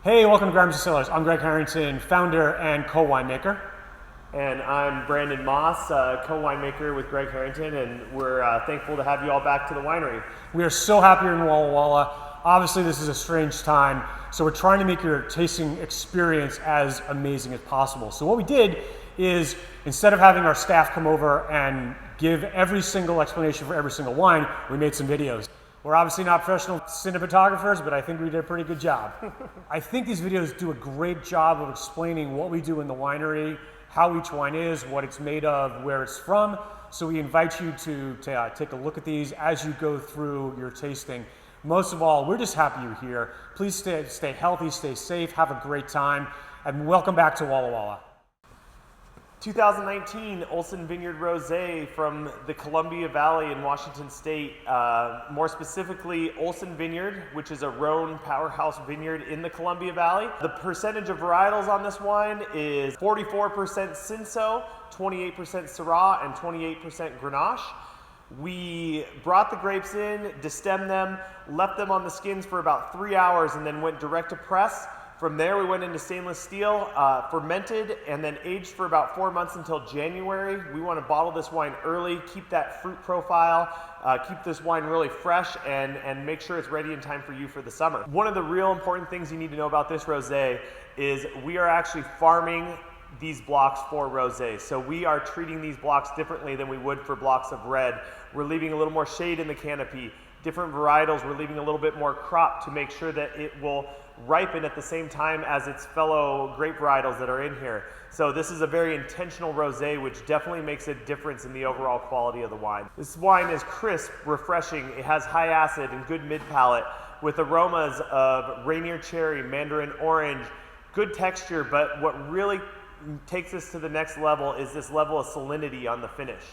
Hey, welcome to Gramercy Cellars. I'm Greg Harrington, founder and co-winemaker. And I'm Brandon Moss, co-winemaker with Greg Harrington, and we're thankful to have you all back to the winery. We are so happy you're in Walla. Obviously, this is a strange time, so we're trying to make your tasting experience as amazing as possible. So what we did is, instead of having our staff come over and give every single explanation for every single wine, we made some videos. We're obviously not professional cinematographers, but I think we did a pretty good job. I think these videos do a great job of explaining what we do in the winery, how each wine is, what it's made of, where it's from. So we invite you to take a look at these as you go through your tasting. Most of all, we're just happy you're here. Please stay healthy, stay safe, have a great time, and welcome back to Walla Walla. 2019 Olsen Vineyard Rose from the Columbia Valley in Washington State. More specifically, Olsen Vineyard, which is a Rhone powerhouse vineyard in the Columbia Valley. The percentage of varietals on this wine is 44% Cinsault, 28% Syrah, and 28% Grenache. We brought the grapes in, destemmed them, left them on the skins for about 3 hours, and then went direct to press. From there, we went into stainless steel, fermented, and then aged for about 4 months until January. We want to bottle this wine early, keep that fruit profile, keep this wine really fresh, and make sure it's ready in time for you for the summer. One of the real important things you need to know about this rosé is we are actually farming these blocks for rosé. So we are treating these blocks differently than we would for blocks of red. We're leaving a little more shade in the canopy. Different varietals, we're leaving a little bit more crop to make sure that it will ripen at the same time as its fellow grape varietals that are in here. So this is a very intentional rosé, which definitely makes a difference in the overall quality of the wine. This wine is crisp, refreshing. It has high acid and good mid palate with aromas of Rainier cherry, mandarin orange, good texture, but what really takes us to the next level is this level of salinity on the finish.